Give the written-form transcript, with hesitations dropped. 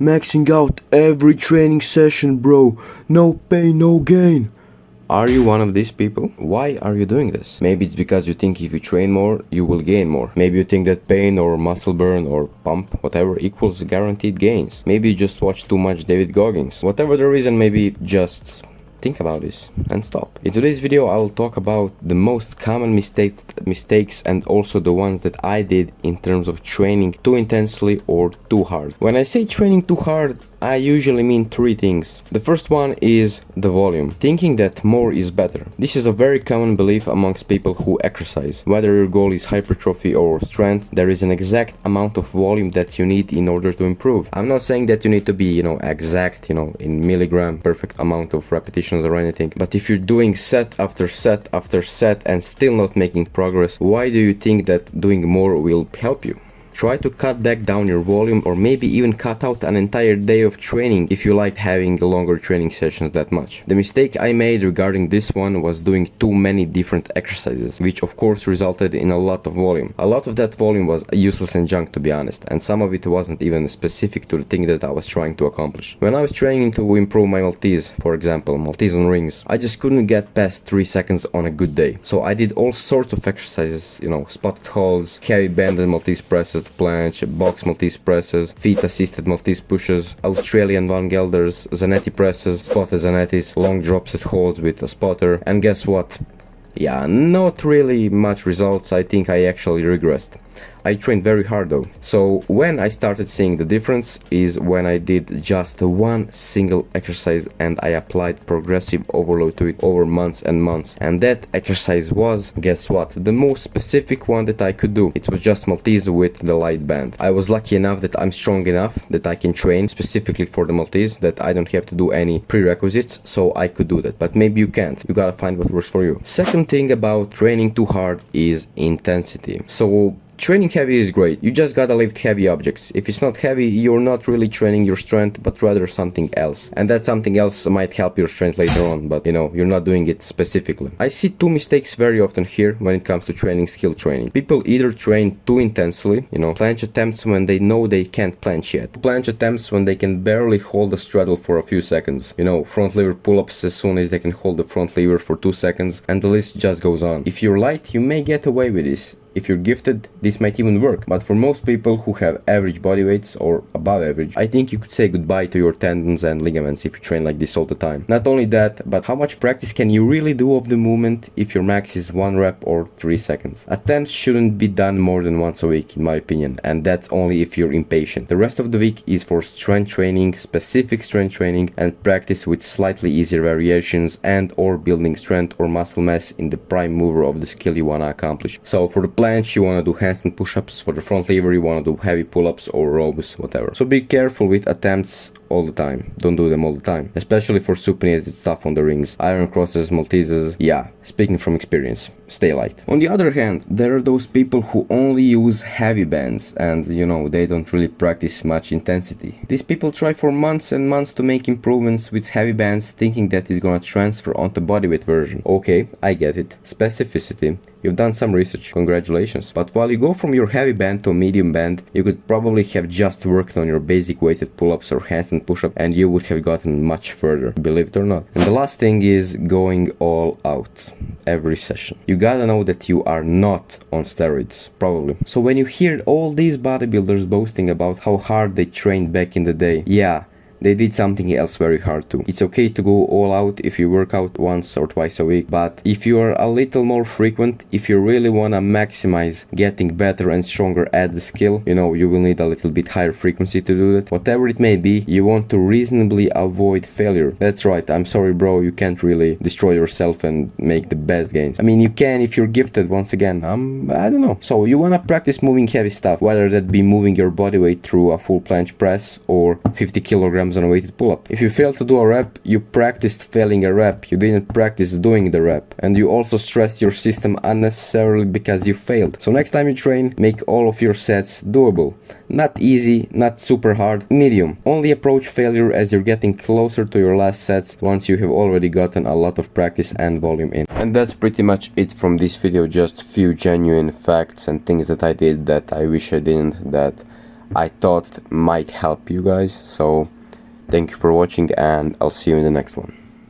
Maxing out every training session, bro. No pain, no gain. Are you one of these people? Why are you doing this? Maybe it's because you think if you train more, you will gain more. Maybe you think that pain or muscle burn or pump, whatever, equals guaranteed gains. Maybe you just watch too much David Goggins. Whatever the reason, maybe just think about this and stop. In today's video, I will talk about the most common mistakes and also the ones that I did in terms of training too intensely or too hard. When I say training too hard, I usually mean three things. The first one is the volume, thinking that more is better. This is a very common belief amongst people who exercise. Whether your goal is hypertrophy or strength, there is an exact amount of volume that you need in order to improve. I'm not saying that you need to be, exact, in milligram, perfect amount of repetitions or anything. But if you're doing set after set after set and still not making progress, why do you think that doing more will help you? Try to cut back down your volume, or maybe even cut out an entire day of training if you like having longer training sessions that much. The mistake I made regarding this one was doing too many different exercises, which of course resulted in a lot of volume. A lot of that volume was useless and junk, to be honest, and some of it wasn't even specific to the thing that I was trying to accomplish. When I was training to improve my Maltese, for example, Maltese on rings, I just couldn't get past 3 seconds on a good day. So I did all sorts of exercises, spotted holds, heavy band and Maltese presses, planche, box Maltese presses, feet assisted Maltese pushes, Australian Van Gelders, Zanetti presses, spotted Zanettis, long drop set holds with a spotter, and guess what? Yeah, not really much results. I think I actually regressed. I trained very hard though. So when I started seeing the difference is when I did just one single exercise and I applied progressive overload to it over months and months. And that exercise was, guess what? The most specific one that I could do. It was just Maltese with the light band. I was lucky enough that I'm strong enough that I can train specifically for the Maltese, that I don't have to do any prerequisites, so I could do that. But maybe you can't. You gotta find what works for you. Second thing about training too hard is intensity. So training heavy is great. You just gotta lift heavy objects. If it's not heavy, you're not really training your strength, but rather something else. And that something else might help your strength later on, but you're not doing it specifically. I see two mistakes very often here when it comes to training skill training. People either train too intensely, planche attempts when they know they can't planche yet. Planche attempts when they can barely hold the straddle for a few seconds. Front lever pull-ups as soon as they can hold the front lever for 2 seconds, and the list just goes on. If you're light, you may get away with this. If you're gifted, this might even work. But for most people who have average body weights or above average, I think you could say goodbye to your tendons and ligaments if you train like this all the time. Not only that, but how much practice can you really do of the movement if your max is 1 rep or 3 seconds? Attempts shouldn't be done more than once a week, in my opinion, and that's only if you're impatient. The rest of the week is for strength training, specific strength training, and practice with slightly easier variations and or building strength or muscle mass in the prime mover of the skill you wanna accomplish. So for the planche, you want to do handstand push-ups. For the front lever, you want to do heavy pull-ups or rows, whatever. So be careful with attempts all the time. Don't do them all the time, especially for supinated stuff on the rings, iron crosses, Malteses. Yeah, speaking from experience, stay light. On the other hand, there are those people who only use heavy bands and they don't really practice much intensity. These people try for months and months to make improvements with heavy bands, thinking that it's gonna transfer onto bodyweight version. Okay, I get it. Specificity. You've done some research, congratulations. But while you go from your heavy band to a medium band, you could probably have just worked on your basic weighted pull-ups or handstand push-up and you would have gotten much further, believe it or not. And the last thing is going all out every session. You gotta know that you are not on steroids, probably. So when you hear all these bodybuilders boasting about how hard they trained back in the day, yeah, they did something else very hard too. It's okay to go all out if you work out once or twice a week, but if you are a little more frequent, if you really wanna maximize getting better and stronger at the skill, you will need a little bit higher frequency to do that. Whatever it may be, you want to reasonably avoid failure. That's right, I'm sorry bro, you can't really destroy yourself and make the best gains. I mean, you can if you're gifted, once again, I don't know. So you wanna practice moving heavy stuff, whether that be moving your body weight through a full planche press or 50 kilograms on a weighted pull-up. If you fail to do a rep, you practiced failing a rep. You didn't practice doing the rep. And you also stressed your system unnecessarily because you failed. So next time you train, make all of your sets doable. Not easy, not super hard, medium. Only approach failure as you're getting closer to your last sets once you have already gotten a lot of practice and volume in. And that's pretty much it from this video, just few genuine facts and things that I did that I wish I didn't, that I thought might help you guys. So thank you for watching, and I'll see you in the next one.